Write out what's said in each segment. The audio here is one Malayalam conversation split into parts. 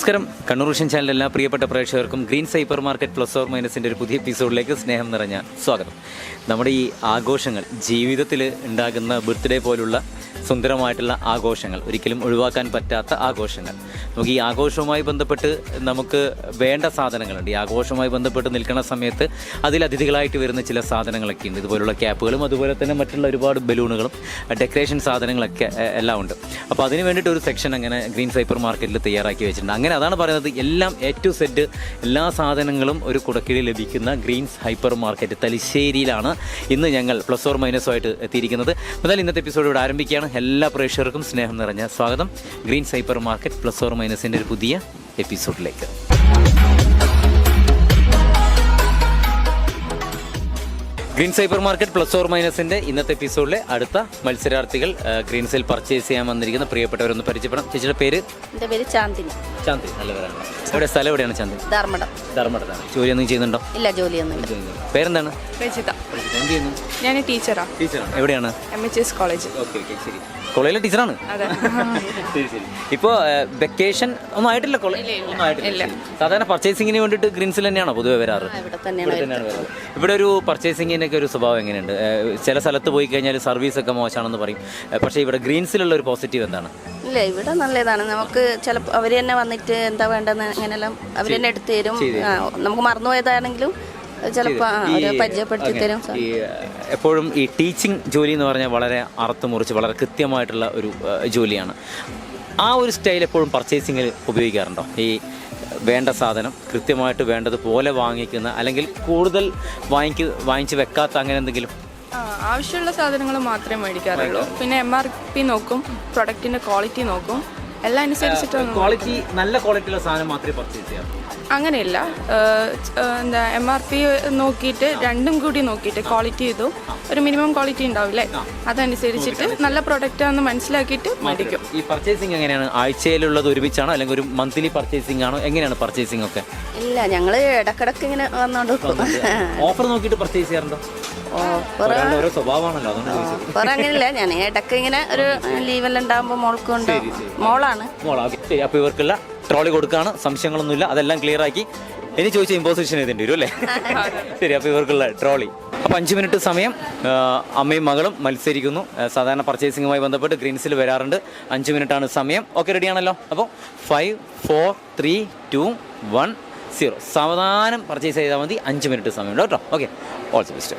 നമസ്കാരം. കണ്ണൂർ വിഷൻ ചാനലിലെ എല്ലാ പ്രിയപ്പെട്ട പ്രേക്ഷകർക്കും greens hyper market plus or മൈനസിൻ്റെ ഒരു പുതിയ എപ്പിസോഡിലേക്ക് സ്നേഹം നിറഞ്ഞ സ്വാഗതം. നമ്മുടെ ഈ ആഘോഷങ്ങൾ, ജീവിതത്തിൽ ഉണ്ടാകുന്ന ബർത്ത്ഡേ പോലുള്ള സുന്ദരമായിട്ടുള്ള ആഘോഷങ്ങൾ, ഒരിക്കലും ഒഴിവാക്കാൻ പറ്റാത്ത ആഘോഷങ്ങൾ. നമുക്ക് ഈ ആഘോഷവുമായി ബന്ധപ്പെട്ട് നമുക്ക് വേണ്ട സാധനങ്ങളുണ്ട്. ഈ ആഘോഷവുമായി ബന്ധപ്പെട്ട് നിൽക്കുന്ന സമയത്ത് അതിൽ അതിഥികളായിട്ട് വരുന്ന ചില സാധനങ്ങളൊക്കെ ഉണ്ട്. ഇതുപോലുള്ള ക്യാപ്പുകളും അതുപോലെ തന്നെ മറ്റുള്ള ഒരുപാട് ബലൂണുകളും ഡെക്കറേഷൻ സാധനങ്ങളൊക്കെ എല്ലാം ഉണ്ട്. അപ്പോൾ അതിന് വേണ്ടിയിട്ട് ഒരു സെക്ഷൻ അങ്ങനെ ഗ്രീൻസ് ഹൈപ്പർ മാർക്കറ്റിൽ തയ്യാറാക്കി വെച്ചിട്ടുണ്ട്. അങ്ങനെ അതാണ് പറയുന്നത്, എല്ലാം എ ടു സെഡ് എല്ലാ സാധനങ്ങളും ഒരു കുടക്കീഴിൽ ലഭിക്കുന്ന ഗ്രീൻസ് ഹൈപ്പർ മാർക്കറ്റ് തലശ്ശേരിയിലാണ് ഇന്ന് ഞങ്ങൾ പ്ലസ് ഓർ മൈനസുമായിട്ട് എത്തിയിരിക്കുന്നത്. എന്നാലും ഇന്നത്തെ എപ്പിസോഡ് ഇവിടെ ആരംഭിക്കുകയാണ്. എല്ലാ പ്രേക്ഷകർക്കും സ്നേഹം നിറഞ്ഞ സ്വാഗതം greens hyper market plus or മൈനസിൻ്റെ ഒരു പുതിയ എപ്പിസോഡിലേക്ക്. Greens hyper market plus or മൈനസിൻ്റെ ഇന്നത്തെ എപ്പിസോഡിലെ അടുത്ത മത്സരാർത്ഥികൾ ഗ്രീൻസിൽ പർച്ചേസ് ചെയ്യാൻ വന്നിരിക്കുന്ന പ്രിയപ്പെട്ടവരൊന്ന് പരിചയപ്പെടാം. ചേച്ചിയുടെ പേര്? എൻ്റെ പേര് ചാന്ദിനി. ചാന്ദിനി, നല്ല പേരാണ്. എവിടെ സ്ഥലം എവിടെയാണ് ചാന്ദിനി? ധർമ്മടത്താണ്. ജോലിയൊന്നും ചെയ്യുന്നുണ്ടോ? ഇല്ല, ജോലിയൊന്നും. പേരെന്താണ്? രജിത. എന്ത് ചെയ്യുന്നു? ഞാൻ ടീച്ചറാണ്. എവിടെയാണ്? MHS college. ഓക്കെ, ശരി. കോളേജിലെ ടീച്ചറാണ്. ശരി ശരി. ഇപ്പോൾ വെക്കേഷൻ ഒന്നും ആയിട്ടില്ല? ഒന്നും ആയിട്ടില്ല. സാധാരണ പർച്ചേസിങ്ങിന് വേണ്ടിയിട്ട് ഗ്രീൻസിൽ തന്നെയാണോ പൊതുവെ വരാറ്? ഇവിടെ ഒരു പർച്ചേസിങ്ങിനൊക്കെ ഒരു സ്വഭാവം എങ്ങനെയുണ്ട്? ചില സ്ഥലത്ത് പോയി കഴിഞ്ഞാൽ സർവീസൊക്കെ മോശമാണെന്ന് പറയും. പക്ഷേ ഇവിടെ ഗ്രീൻസിലുള്ള ഒരു പോസിറ്റീവ് എന്താണ്? ഇല്ല, ഇവിടെ നല്ലതാണ്. നമുക്ക് ചിലപ്പോൾ അവർ തന്നെ വന്നിട്ട് എന്താ വേണ്ടതെന്ന് അങ്ങനെയെല്ലാം അവർ തന്നെ എടുത്തു തരും. നമുക്ക് മറന്നുപോയതാണെങ്കിലും ചിലപ്പോൾ പരിചയപ്പെടുത്തി തരും. എപ്പോഴും ഈ ടീച്ചിങ് ജോലി എന്ന് പറഞ്ഞാൽ വളരെ അറുത്ത് മുറിച്ച് വളരെ കൃത്യമായിട്ടുള്ള ഒരു ജോലിയാണ്. ആ ഒരു സ്റ്റൈൽ എപ്പോഴും പർച്ചേസിങ്ങിൽ ഉപയോഗിക്കാറുണ്ടോ? ഈ വേണ്ട സാധനം കൃത്യമായിട്ട് വേണ്ടതുപോലെ വാങ്ങിക്കുന്ന, അല്ലെങ്കിൽ കൂടുതൽ വാങ്ങിച്ച് വെക്കാത്ത അങ്ങനെ എന്തെങ്കിലും? ആവശ്യമുള്ള സാധനങ്ങൾ മാത്രമേ മേടിക്കാറുള്ളൂ. പിന്നെ MRP നോക്കും, പ്രൊഡക്റ്റിൻ്റെ ക്വാളിറ്റി നോക്കും, എല്ലാം അനുസരിച്ചിട്ട്. ക്വാളിറ്റി, നല്ല ക്വാളിറ്റിയുള്ള സാധനം മാത്രമേ പർച്ചേസ് ചെയ്യാം? അങ്ങനെയില്ല. എന്താ MRP നോക്കിയിട്ട് രണ്ടും കൂടി നോക്കിയിട്ട് ക്വാളിറ്റി ഇതും ഒരു മിനിമം ക്വാളിറ്റി ഉണ്ടാവില്ലേ, അതനുസരിച്ചിട്ട് നല്ല പ്രൊഡക്റ്റാണെന്ന് മനസ്സിലാക്കിയിട്ട് മേടിക്കും. ഈ പർച്ചേസിങ് എങ്ങനെയാണ്? ആഴ്ചയിലുള്ളത് ഒരുമിച്ചാണോ അല്ലെങ്കിൽ ഒരു മന്ത്ലി പർച്ചേസിംഗ് ആണോ? എങ്ങനെയാണ് പർച്ചേസിംഗ് ഒക്കെ? ഇല്ല, ഞങ്ങൾ ഇടക്കിടക്ക് ഇങ്ങനെ വന്നോണ്ട് ഓഫർ നോക്കിയിട്ട് പർച്ചേസ് ചെയ്യാറുണ്ടോ? ഓരോ സ്വഭാവമാണല്ലോ, ഓഫർ അങ്ങനെയില്ല. ഞാൻ ഇടയ്ക്ക് ഇങ്ങനെ ഒരു ലീവെല്ലാം ഉണ്ടാകുമ്പോൾ മോൾക്കുണ്ട്. മോളാണ്. ശരി. അപ്പോൾ ഇവർക്കുള്ള ട്രോളി കൊടുക്കുകയാണ്, സംശയങ്ങളൊന്നുമില്ല, അതെല്ലാം ക്ലിയർ ആക്കി. ഇനി ചോദിച്ചാൽ ഇമ്പോസിഷൻ എഴുതേണ്ടി വരും അല്ലേ? ശരി. അപ്പോൾ ഇവർക്കുള്ള ട്രോളി. അപ്പോൾ 5 മിനിറ്റ് സമയം അമ്മയും മകളും മത്സരിക്കുന്നു. സാധാരണ പർച്ചേസിങ്ങുമായി ബന്ധപ്പെട്ട് ഗ്രീൻസിൽ വരാറുണ്ട്. 5 മിനിറ്റാണ് സമയം. ഓക്കെ, റെഡിയാണല്ലോ? അപ്പോൾ 5 4 3 2 1 0. സാവധാനം പർച്ചേസ് ചെയ്താൽ മതി. 5 മിനിറ്റ് സമയമുണ്ട് കേട്ടോ. Okay, all the best.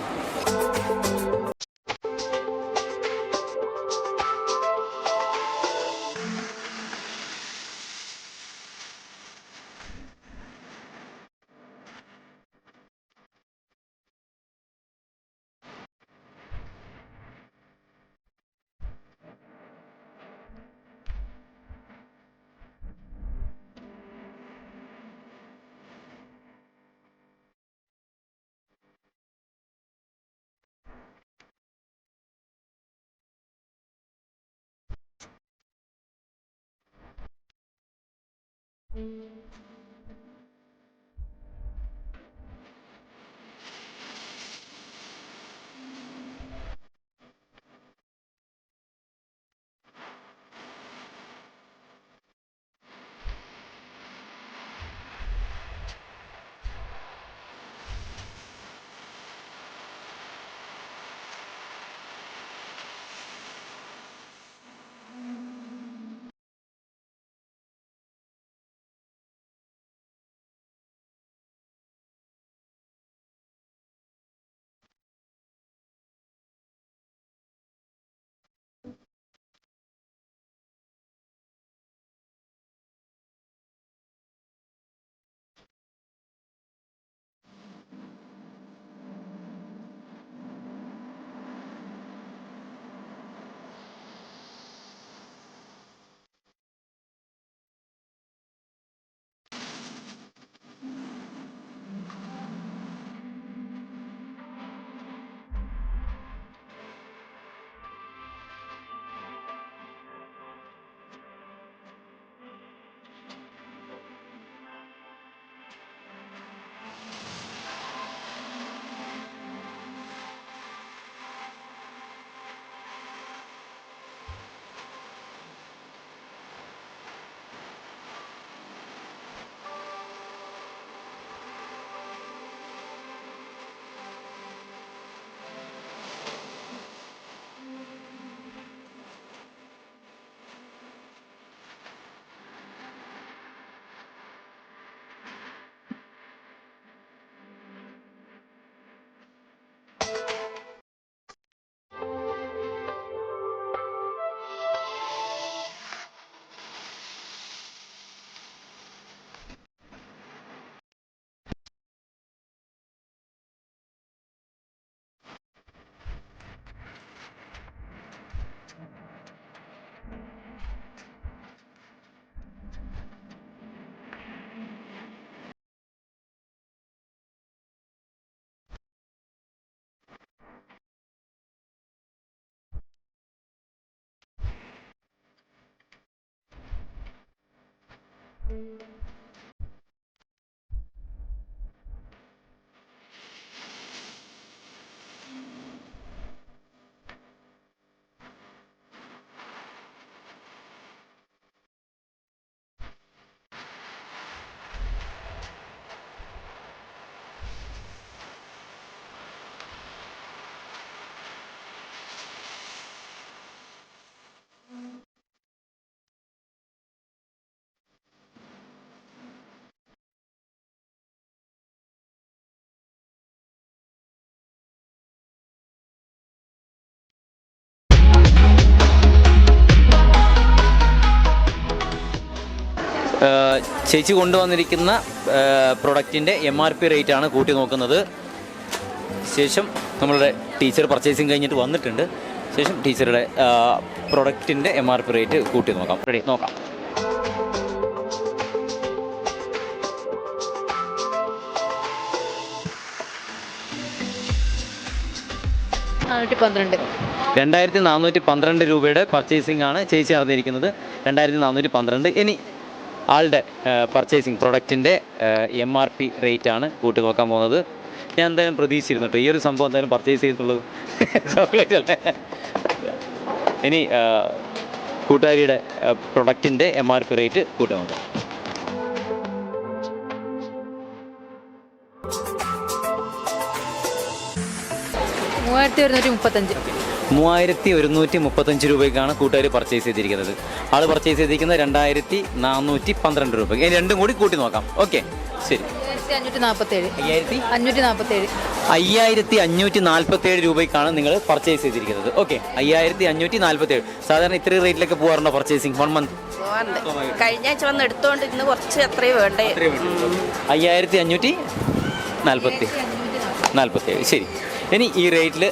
ചേച്ചി കൊണ്ടുവന്നിരിക്കുന്ന പ്രൊഡക്റ്റിൻ്റെ MRP റേറ്റാണ് കൂട്ടി നോക്കുന്നത്. ശേഷം നമ്മളുടെ ടീച്ചർ പർച്ചേസിങ് കഴിഞ്ഞിട്ട് വന്നിട്ടുണ്ട്. ശേഷം ടീച്ചറുടെ പ്രൊഡക്റ്റിൻ്റെ MRP റേറ്റ് കൂട്ടി നോക്കാം. റെഡി, നോക്കാം. $2412 രൂപയുടെ പർച്ചേസിംഗ് ആണ് ചേച്ചി നടന്നിരിക്കുന്നത്. 2412. ഇനി ആളുടെ പർച്ചേസിങ് പ്രൊഡക്റ്റിൻ്റെ MRP റേറ്റ് ആണ് കൂട്ടി നോക്കാൻ പോകുന്നത്. ഞാൻ എന്തായാലും പ്രതീക്ഷിച്ചിരുന്നു കേട്ടോ ഈ ഒരു സംഭവം എന്തായാലും പർച്ചേസ് ചെയ്തിട്ടുള്ളത്. ചോക്ലേറ്റ് അല്ലേ? ഇനി കൂട്ടുകാരിയുടെ പ്രൊഡക്റ്റിൻ്റെ MRP റേറ്റ് കൂട്ടി നോക്കാം. 3135 രൂപയ്ക്കാണ് കൂട്ടുകാർ പർച്ചേസ് ചെയ്തിരിക്കുന്നത്. ആൾ പർച്ചേസ് ചെയ്തിരിക്കുന്നത് 2412 രൂപ. ഇനി രണ്ടും കൂടി കൂട്ടി നോക്കാം. ഓക്കെ, ശരി. 5547 രൂപയ്ക്കാണ് നിങ്ങൾ പർച്ചേസ് ചെയ്തിരിക്കുന്നത്. ഓക്കെ, 5547. സാധാരണ ഇത്രയും റേറ്റിലൊക്കെ പോകാറുണ്ടോ പർച്ചേസിങ് 1 മന്ത്? കഴിഞ്ഞ ആഴ്ച വന്ന് എടുത്തോണ്ട് ഇന്ന് കുറച്ച് അത്രയും വേണ്ടേ. 5547. ശരി. ഇനി ഈ റേറ്റിൽ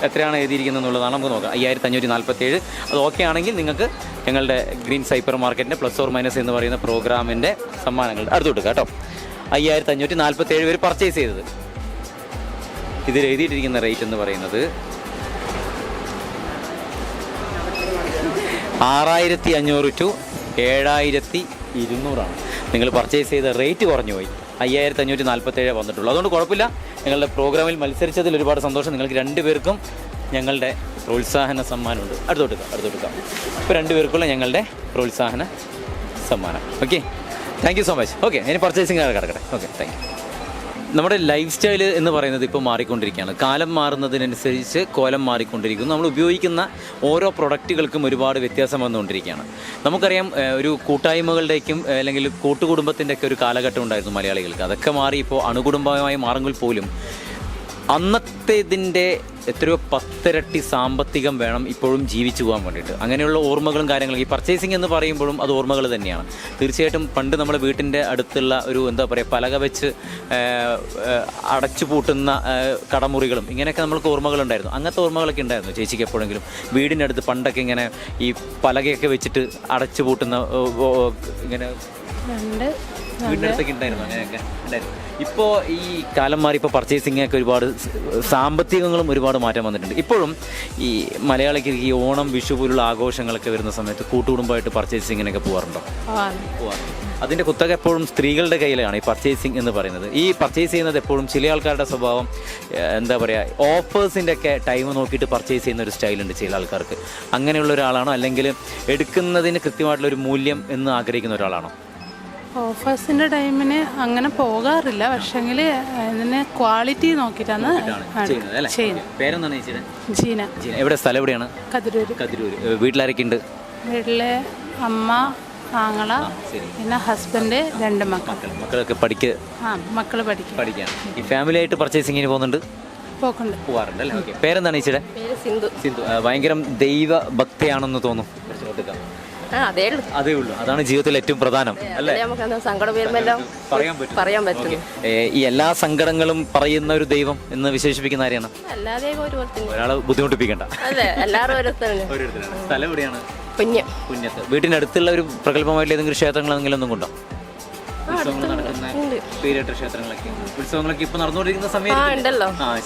എത്രയാണ് എഴുതിയിരിക്കുന്നത് എന്നുള്ളതാണ് നമുക്ക് നോക്കാം. 5547. അത് ഓക്കെ ആണെങ്കിൽ നിങ്ങൾക്ക് ഞങ്ങളുടെ ഗ്രീൻ സൈപ്പർ മാർക്കറ്റിൻ്റെ +or- എന്ന് പറയുന്ന പ്രോഗ്രാമിൻ്റെ സമ്മാനങ്ങൾ അടുത്തോട്ട് കേട്ടോ. 5547 പേര് പർച്ചേസ് ചെയ്തത്. ഇതിൽ എഴുതിയിട്ടിരിക്കുന്ന റേറ്റ് എന്ന് പറയുന്നത് 6500 to 7200 ആണ്. നിങ്ങൾ പർച്ചേസ് ചെയ്ത റേറ്റ് കുറഞ്ഞു പോയി. 5547 വന്നിട്ടുള്ളൂ. അതുകൊണ്ട് കുഴപ്പമില്ല. ഞങ്ങളുടെ പ്രോഗ്രാമിൽ മത്സരിച്ചതിൽ ഒരുപാട് സന്തോഷം. നിങ്ങൾക്ക് 2 പേർക്കും ഞങ്ങളുടെ പ്രോത്സാഹന സമ്മാനമുണ്ട്. അടുത്തോട്ട് ഇപ്പോൾ 2 പേർക്കുള്ള ഞങ്ങളുടെ പ്രോത്സാഹന സമ്മാനം. Okay, thank you so much. Okay, ഇനി പർച്ചേസിങ് കിടക്കട്ടെ. Okay, thank you. നമ്മുടെ ലൈഫ് സ്റ്റൈൽ എന്ന് പറയുന്നത് ഇപ്പോൾ മാറിക്കൊണ്ടിരിക്കുകയാണ്. കാലം മാറുന്നതിനനുസരിച്ച് കോലം മാറിക്കൊണ്ടിരിക്കുന്നു. നമ്മൾ ഉപയോഗിക്കുന്ന ഓരോ പ്രൊഡക്റ്റുകൾക്കും ഒരുപാട് വ്യത്യാസം വന്നുകൊണ്ടിരിക്കുകയാണ്. നമുക്കറിയാം, ഒരു കൂട്ടായ്മകളുടെയും അല്ലെങ്കിൽ കൂട്ടുകുടുംബത്തിൻ്റെയൊക്കെ ഒരു കാലഘട്ടം ഉണ്ടായിരുന്നു മലയാളികൾക്ക്. അതൊക്കെ മാറി ഇപ്പോൾ അണുകുടുംബമായി മാറുമെങ്കിൽ പോലും അന്നത്തേതിൻ്റെ എത്രയോ 10 ഇരട്ടി സാമ്പത്തികം വേണം ഇപ്പോഴും ജീവിച്ചു പോകാൻ വേണ്ടിയിട്ട്. അങ്ങനെയുള്ള ഓർമ്മകളും കാര്യങ്ങളും ഈ പർച്ചേസിങ് എന്ന് പറയുമ്പോഴും അത് ഓർമ്മകൾ തന്നെയാണ്. തീർച്ചയായിട്ടും പണ്ട് നമ്മുടെ വീട്ടിൻ്റെ അടുത്തുള്ള ഒരു എന്താ പറയുക പലക വെച്ച് അടച്ചു പൂട്ടുന്ന കടമുറികളും ഇങ്ങനെയൊക്കെ നമ്മൾക്ക് ഓർമ്മകളുണ്ടായിരുന്നു. അങ്ങനത്തെ ഓർമ്മകളൊക്കെ ഉണ്ടായിരുന്നു ചേച്ചിക്ക് എപ്പോഴെങ്കിലും? വീടിൻ്റെ അടുത്ത് പണ്ടൊക്കെ ഇങ്ങനെ ഈ പലകയൊക്കെ വെച്ചിട്ട് അടച്ചു പൂട്ടുന്ന ഇങ്ങനെ വീടിൻ്റെ അടുത്തൊക്കെ ഉണ്ടായിരുന്നു. അങ്ങനെയൊക്കെ ഉണ്ടായിരുന്നു. ഇപ്പോൾ ഈ കാലം മാറി ഇപ്പോൾ പർച്ചേസിങ്ങൊക്കെ ഒരുപാട് സാമ്പത്തികങ്ങളും ഒരുപാട് മാറ്റം വന്നിട്ടുണ്ട്. ഇപ്പോഴും ഈ മലയാളിക്ക് ഈ ഓണം, വിഷു പോലുള്ള ആഘോഷങ്ങളൊക്കെ വരുന്ന സമയത്ത് കൂട്ടുകുടുംബമായിട്ട് പർച്ചേസിങ്ങിനൊക്കെ പോകാറുണ്ടോ? പോകാറുണ്ട്. അതിൻ്റെ കുത്തക എപ്പോഴും സ്ത്രീകളുടെ കയ്യിലാണ് ഈ പർച്ചേസിങ് എന്ന് പറയുന്നത്. ഈ പർച്ചേസ് ചെയ്യുന്നത് എപ്പോഴും ചില ആൾക്കാരുടെ സ്വഭാവം എന്താ പറയുക, ഓഫേഴ്സിൻ്റെ ഒക്കെ ടൈം നോക്കിയിട്ട് പർച്ചേസ് ചെയ്യുന്ന ഒരു സ്റ്റൈലുണ്ട് ചില ആൾക്കാർക്ക്. അങ്ങനെയുള്ള ഒരാളാണോ, അല്ലെങ്കിൽ എടുക്കുന്നതിന് കൃത്യമായിട്ടുള്ളൊരു മൂല്യം എന്ന് ആഗ്രഹിക്കുന്ന ഒരാളാണോ? ഓഫേഴ്സിൻ്റെ ടൈമിന് അങ്ങനെ പോകാറില്ല. പക്ഷേങ്കിൽ ഇതിന് ക്വാളിറ്റി നോക്കിയിട്ടാണ് ചെയ്യുന്നത്. പേരെന്താണ് ചേച്ചിയുടെ? ജീന. എവിടെ സ്ഥലം? എവിടെയാണ്? കതിരൂര്. വീട്ടിലാരൊക്കെ ഉണ്ട്? വീട്ടിലെ അമ്മ, ആങ്ങള, പിന്നെ ഹസ്ബൻഡ്, 2 മക്കളൊക്കെ മക്കള് പഠിക്കാൻ. ഈ ഫാമിലി ആയിട്ട് പർച്ചേസിങ്ങിന് പോകാറുണ്ട് അല്ലേ? ഓക്കെ. പേരെന്താണ് ചേച്ചിയുടെ? സിന്ധു. ഭയങ്കര ദൈവ ഭക്തിയാണെന്ന് തോന്നുന്നു. അതേ ഉള്ളൂ. അതാണ് ജീവിതത്തിൽ ഏറ്റവും പ്രധാനം അല്ലേ? സങ്കടം വരുമ്പോൾ പറയാൻ പറ്റും. ഈ എല്ലാ സങ്കടങ്ങളും പറയുന്ന ഒരു ദൈവം എന്ന് വിശേഷിപ്പിക്കുന്ന ആരെയാണ്? ഒരാളെ ബുദ്ധിമുട്ടിപ്പിക്കണ്ട. സ്ഥലം എവിടെയാണ്? പുന്നത്ത്. വീട്ടിന്റെ അടുത്തുള്ള ഒരു പ്രഗത്ഭമായിട്ടുള്ള ഏതെങ്കിലും ക്ഷേത്രങ്ങൾ എന്തെങ്കിലും ഉണ്ടോ? ഉത്സവങ്ങൾ നടക്കുന്ന പേരിട്ട ക്ഷേത്രങ്ങളൊക്കെ, ഉത്സവങ്ങളൊക്കെ ഇപ്പൊ നടന്നുകൊണ്ടിരിക്കുന്ന സമയത്ത്.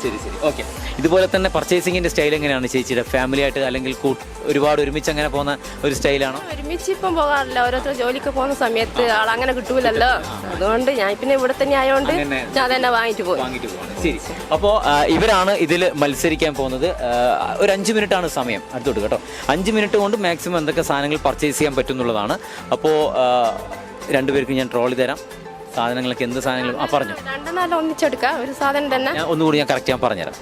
ശരി. ഓക്കെ. ഇതുപോലെ തന്നെ പർച്ചേസിങ്ങിൻ്റെ സ്റ്റൈൽ എങ്ങനെയാണ് ചേച്ചിയുടെ? ഫാമിലി ആയിട്ട് അല്ലെങ്കിൽ ഒരുപാട് ഒരുമിച്ച് അങ്ങനെ പോകുന്ന ഒരു സ്റ്റൈലാണോ? ഒരുമിച്ച് ഇപ്പം പോകാറില്ല. ഓരോരുത്തർ ജോലിക്ക് പോകുന്ന സമയത്ത് ആളങ്ങനെ കിട്ടൂലല്ലോ. അതുകൊണ്ട് ഞാൻ പിന്നെ ഇവിടെ തന്നെ ആയതുകൊണ്ട് ഞാൻ തന്നെ വാങ്ങിട്ട് പോകും. ശരി. അപ്പോൾ ഇവരാണ് ഇതിൽ മത്സരിക്കാൻ പോകുന്നത്. ഒരു 5 മിനിറ്റാണ് സമയം. അടുത്തോട്ട് കേട്ടോ. 5 മിനിറ്റ് കൊണ്ട് മാക്സിമം എന്തൊക്കെ സാധനങ്ങൾ പർച്ചേസ് ചെയ്യാൻ പറ്റും എന്നുള്ളതാണ്. അപ്പോൾ രണ്ടുപേർക്ക് ഞാൻ ട്രോളി തരാം. സാധനങ്ങളൊക്കെ എന്ത് സാധനങ്ങളും പറഞ്ഞു രണ്ടെന്നാലും ഒന്നിച്ചെടുക്കാം. ഒരു സാധനം തന്നെ ഒന്നുകൂടി ഞാൻ കറക്റ്റ് ഞാൻ പറഞ്ഞുതരാം.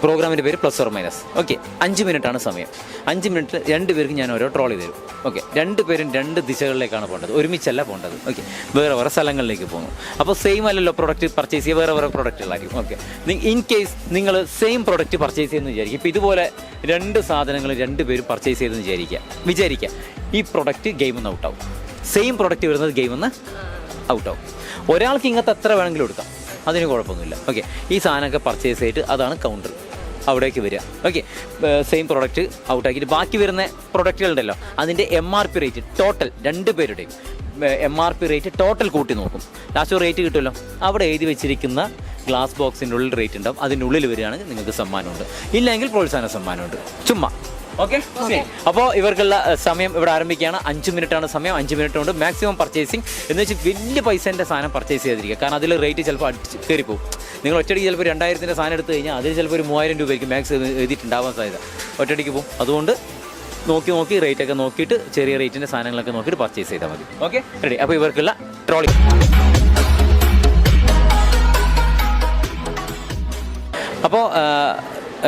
പ്രോഗ്രാമിൻ്റെ പേര് പ്ലസ് ഓർ മൈനസ്. ഓക്കെ, 5 മിനിറ്റാണ് സമയം. 5 മിനിറ്റ് 2 പേർക്ക് ഞാൻ ഓരോ ട്രോളി തരും. ഓക്കെ, 2 പേരും 2 ദിശകളിലേക്കാണ് പോകേണ്ടത്, ഒരുമിച്ചല്ല പോകേണ്ടത്. ഓക്കെ, വേറെ വേറെ സ്ഥലങ്ങളിലേക്ക് പോകുന്നു. അപ്പോൾ സെയിം അല്ലല്ലോ പ്രൊഡക്റ്റ് പർച്ചേസ് ചെയ്യുക, വേറെ വേറെ പ്രൊഡക്റ്റുകളായിരിക്കും. ഓക്കെ, ഇൻ കേസ് നിങ്ങൾ സെയിം പ്രൊഡക്റ്റ് പർച്ചേസ് ചെയ്യുമെന്ന് വിചാരിക്കും. ഇപ്പോൾ ഇതുപോലെ 2 സാധനങ്ങൾ 2 പേരും പർച്ചേസ് ചെയ്തെന്ന് വിചാരിക്കുക. ഈ പ്രൊഡക്റ്റ് ഗെയിമിൽ നിന്ന് ഔട്ടാവും. സെയിം പ്രൊഡക്റ്റ് വരുന്നത് ഗെയിമിൽ നിന്ന് ഔട്ടാവും. ഒരാൾക്ക് ഇങ്ങനത്തെ എത്ര വേണമെങ്കിലും എടുക്കാം, അതിന് കുഴപ്പമൊന്നുമില്ല. ഓക്കെ, ഈ സാധനമൊക്കെ പർച്ചേസ് ചെയ്തിട്ട് അതാണ് കൗണ്ടർ, അവിടേക്ക് വരിക. ഓക്കെ, സെയിം പ്രൊഡക്റ്റ് ഔട്ടാക്കിയിട്ട് ബാക്കി വരുന്ന പ്രൊഡക്റ്റുകളുണ്ടല്ലോ അതിൻ്റെ MRP റേറ്റ് ടോട്ടൽ 2 പേരുടെയും MRP റേറ്റ് ടോട്ടൽ കൂട്ടി നോക്കും. ലാസ്റ്റ് റേറ്റ് കിട്ടുമല്ലോ, അവിടെ എഴുതി വെച്ചിരിക്കുന്ന ഗ്ലാസ് ബോക്സിൻ്റെ ഉള്ളിൽ റേറ്റ് ഉണ്ടാവും. അതിനുള്ളിൽ വരികയാണെങ്കിൽ നിങ്ങൾക്ക് സമ്മാനമുണ്ട്, ഇല്ലെങ്കിൽ പ്രോത്സാഹന സമ്മാനമുണ്ട്. ചുമ്മാ. ഓക്കെ, അപ്പോൾ ഇവർക്കുള്ള സമയം ഇവിടെ ആരംഭിക്കുകയാണ്. 5 മിനിറ്റാണ് സമയം. 5 മിനിറ്റ് കൊണ്ട് മാക്സിമം പർച്ചേസിങ് എന്ന് വെച്ചാൽ വലിയ പൈസേൻ്റെ സാധനം പർച്ചേസ് ചെയ്തിരിക്കുക. കാരണം അതിൽ റേറ്റ് ചിലപ്പോൾ കയറിപ്പോവും. നിങ്ങൾ ഒറ്റയടിക്ക് ചിലപ്പോൾ 2000-ൻ്റെ സാധനം എടുത്തു കഴിഞ്ഞാൽ അതിൽ ചിലപ്പോൾ ഒരു 3000 രൂപയ്ക്ക് മാക്സ് എഴുതിയിട്ടുണ്ടാവാൻ സാധ്യത. ഒറ്റയടിക്ക് പോകും. അതുകൊണ്ട് നോക്കി റേറ്റൊക്കെ നോക്കിയിട്ട് ചെറിയ റേറ്റിൻ്റെ സാധനങ്ങളൊക്കെ നോക്കിയിട്ട് പർച്ചേസ് ചെയ്താൽ മതി. Okay, ready. അപ്പോൾ ഇവർക്കുള്ള ട്രോളി. അപ്പോൾ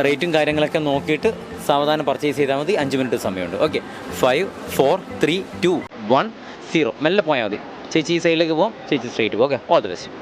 റേറ്റും കാര്യങ്ങളൊക്കെ നോക്കിയിട്ട് സാവധാനം പർച്ചേസ് ചെയ്താൽ മതി. 5 മിനിറ്റ് സമയമുണ്ട്. ഓക്കെ, 5 4 3 2 1 0. മെല്ലെ പോയാൽ മതി. ചേച്ചി ഈ സൈഡിലേക്ക് പോകാം, ചേച്ചി സ്ട്രേറ്റ് പോകും. Okay, all the best.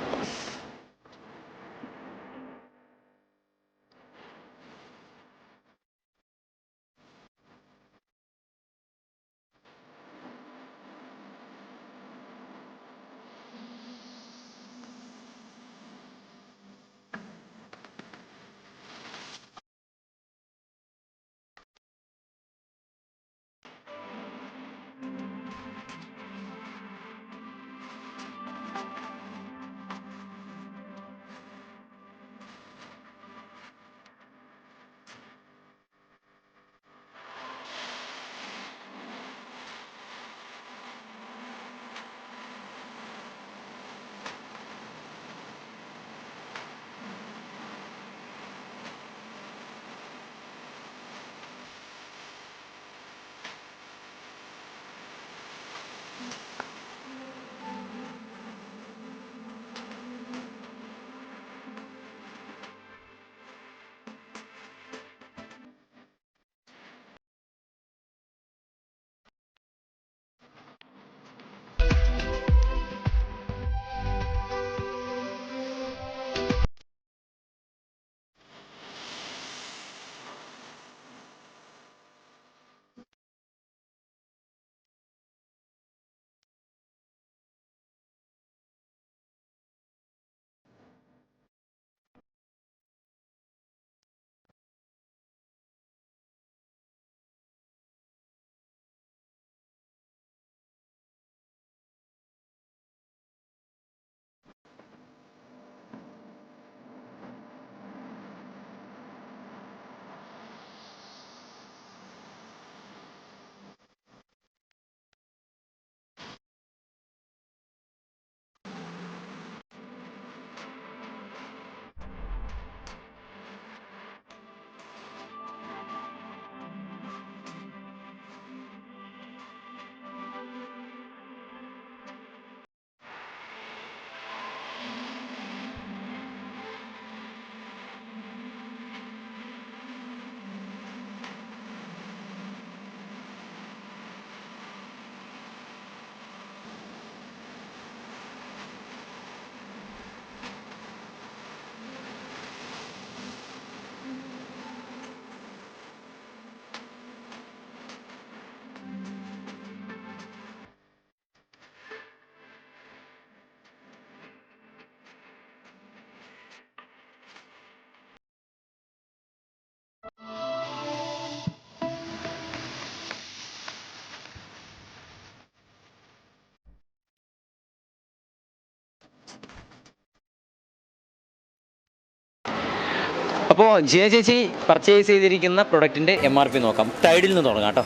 അപ്പോൾ ജിയ ചേച്ചി പർച്ചേസ് ചെയ്തിരിക്കുന്ന പ്രൊഡക്റ്റിൻ്റെ MRP നോക്കാം. ടൈഡിൽ നിന്ന് തുടങ്ങാം കേട്ടോ.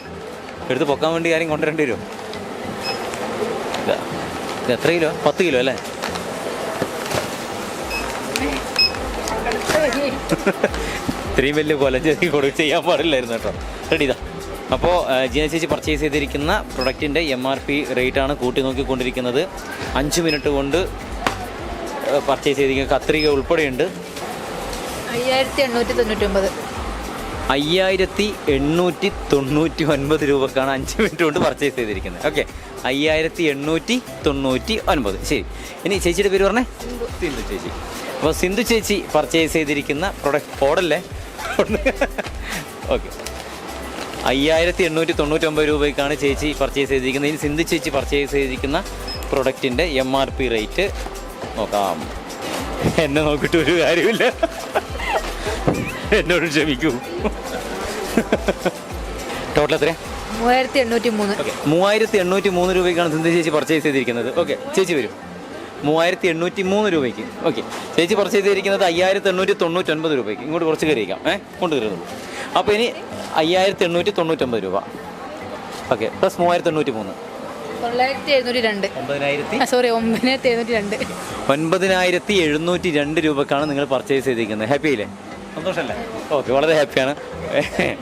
എടുത്ത് പൊക്കാൻ വേണ്ടി കാര്യം കൊണ്ടുവരേണ്ടി വരുമോ? ഇത് എത്ര കിലോ? 10 കിലോ അല്ലേ? ഇത്രയും വലിയ കൊലഞ്ചേരി ചെയ്യാൻ പാടില്ലായിരുന്നു കേട്ടോ. റെഡി ഇതാ. അപ്പോൾ ജിയ ചേച്ചി പർച്ചേസ് ചെയ്തിരിക്കുന്ന പ്രൊഡക്റ്റിൻ്റെ MRP റേറ്റാണ് കൂട്ടി നോക്കിക്കൊണ്ടിരിക്കുന്നത്. 5 മിനിറ്റ് കൊണ്ട് പർച്ചേസ് ചെയ്തിരിക്കുന്ന കത്രിക ഉൾപ്പെടെയുണ്ട്. 5899 രൂപക്കാണ് 5 മിനിറ്റ് കൊണ്ട് പർച്ചേസ് ചെയ്തിരിക്കുന്നത്. ഓക്കെ, 5899. ശരി, ഇനി ചേച്ചിയുടെ പേര് പറഞ്ഞേ? സിന്ധു ചേച്ചി. അപ്പോൾ സിന്ധു ചേച്ചി പർച്ചേസ് ചെയ്തിരിക്കുന്ന പ്രൊഡക്റ്റ് ഓടല്ലേ? ഓക്കെ, 5899 രൂപയ്ക്കാണ് ചേച്ചി പർച്ചേസ് ചെയ്തിരിക്കുന്നത്. ഇനി സിന്ധു ചേച്ചി പർച്ചേസ് ചെയ്തിരിക്കുന്ന പ്രൊഡക്റ്റിൻ്റെ MRP റേറ്റ് നോക്കാം. എന്നെ നോക്കിയിട്ട് ഒരു കാര്യമില്ല, എന്നോട് ക്ഷമിക്കൂ. ടോട്ടൽ എത്രയാ? 3803 രൂപയ്ക്കാണ് സിന്ധു ചേച്ചി പർച്ചേസ് ചെയ്തിരിക്കുന്നത്. ഓക്കെ, ചേച്ചി വരും. 3803 രൂപയ്ക്ക്. ഓക്കെ, ചേച്ചി പർച്ചേസ് ചെയ്തിരിക്കുന്നത് 5899 രൂപയ്ക്ക്. ഇങ്ങോട്ട് കുറച്ച് കയറിയേക്കാം, കൊണ്ടുവരുന്നുള്ളൂ. അപ്പോൾ ഇനി 5899 രൂപ. Okay, plus 3803. 9702 രൂപക്കാണ് നിങ്ങൾ പർച്ചേസ് ചെയ്തിരിക്കുന്നത്. ഹാപ്പി അല്ലേ? സന്തോഷമല്ലേ? ഓക്കെ, വളരെ ഹാപ്പിയാണ്.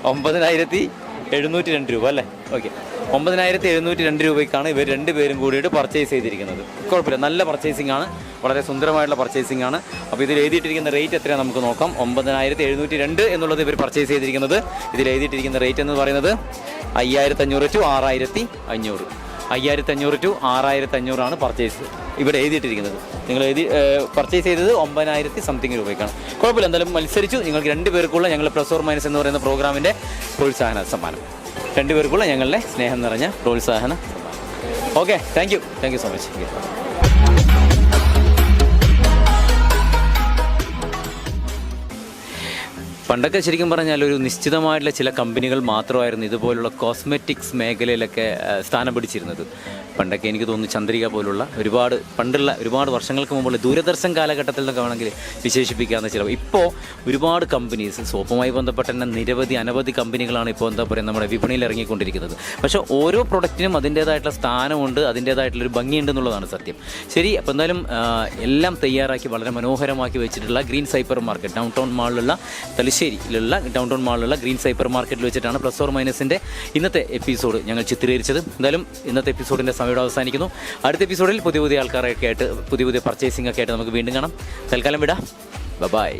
9702 രൂപ അല്ലേ? ഓക്കെ, 9702 രൂപയ്ക്കാണ് ഇവർ രണ്ടുപേരും കൂടിയിട്ട് പർച്ചേസ് ചെയ്തിരിക്കുന്നത്. കുഴപ്പമില്ല, നല്ല പർച്ചേസിംഗ് ആണ്, വളരെ സുന്ദരമായിട്ടുള്ള പർച്ചേസിംഗ് ആണ്. അപ്പോൾ ഇതിൽ എഴുതിയിട്ടിരിക്കുന്ന റേറ്റ് എത്രയാണ് നമുക്ക് നോക്കാം. 9702 എന്നുള്ളത് ഇവർ പർച്ചേസ് ചെയ്തിരിക്കുന്നത്. ഇതിൽ എഴുതിയിട്ടിരിക്കുന്ന റേറ്റ് എന്ന് പറയുന്നത് 5500 to 6500. 5500 to 6500 ആണ് പർച്ചേസ് ഇവിടെ എഴുതിയിട്ടിരിക്കുന്നത്. നിങ്ങൾ പർച്ചേസ് ചെയ്തത് 9000 സംതിങ് രൂപയ്ക്കാണ്. കുഴപ്പമില്ല, എന്തായാലും മത്സരിച്ചു. നിങ്ങൾക്ക് 2 പേർക്കുള്ള ഞങ്ങൾ പ്ലസ് ഓർ മൈനസ് എന്ന് പറയുന്ന പ്രോഗ്രാമിൻ്റെ പ്രോത്സാഹന സമ്മാനം. 2 പേർക്കുള്ള ഞങ്ങളുടെ സ്നേഹം നിറഞ്ഞ പ്രോത്സാഹന സമ്മാനം. Okay, thank you so much. പണ്ടൊക്കെ ശരിക്കും പറഞ്ഞാൽ ഒരു നിശ്ചിതമായിട്ടുള്ള ചില കമ്പനികൾ മാത്രമായിരുന്നു ഇതുപോലുള്ള കോസ്മെറ്റിക്സ് മേഖലയിലൊക്കെ സ്ഥാനം പിടിച്ചിരുന്നത്. പണ്ടൊക്കെ എനിക്ക് തോന്നുന്നു ചന്ദ്രിക പോലുള്ള ഒരുപാട് വർഷങ്ങൾക്ക് മുമ്പുള്ള ദൂരദർശൻ കാലഘട്ടത്തിൽ നിന്നൊക്കെ വേണമെങ്കിൽ വിശേഷിപ്പിക്കാവുന്ന ചില. ഇപ്പോൾ ഒരുപാട് കമ്പനീസ് സോപ്പുമായി ബന്ധപ്പെട്ട തന്നെ അനവധി കമ്പനികളാണ് ഇപ്പോൾ നമ്മുടെ വിപണിയിൽ ഇറങ്ങിക്കൊണ്ടിരിക്കുന്നത്. പക്ഷേ ഓരോ പ്രൊഡക്റ്റിനും അതിൻ്റേതായിട്ടുള്ള സ്ഥാനമുണ്ട്, അതിൻ്റേതായിട്ടുള്ളൊരു ഭംഗിയുണ്ട് എന്നുള്ളതാണ് സത്യം. ശരി, അപ്പോൾ എന്തായാലും എല്ലാം തയ്യാറാക്കി വളരെ മനോഹരമാക്കി വെച്ചിട്ടുള്ള green hyper market downtown മാളിലുള്ള തലശ്ശേരിയിലുള്ള ഡൗൺ ടൗൺ മാളിലുള്ള ഗ്രീൻ സൈപ്പർ മാർക്കറ്റിൽ വെച്ചിട്ടാണ് പ്ലസ് ഓർ മൈനസിൻ്റെ ഇന്നത്തെ എപ്പിസോഡ് ഞങ്ങൾ ചിത്രീകരിച്ചത്. എന്തായാലും ഇന്നത്തെ എപ്പിസോഡിൻ്റെ സമയം അവസാനിക്കുന്നു. അടുത്ത എപ്പിസോഡിൽ പുതിയ ആൾക്കാരൊക്കെ ആയിട്ട് പുതിയ പർച്ചേസിംഗ് ഒക്കെ ആയിട്ട് നമുക്ക് വീണ്ടും കാണാം. തൽക്കാലം വിടാം. ബൈ.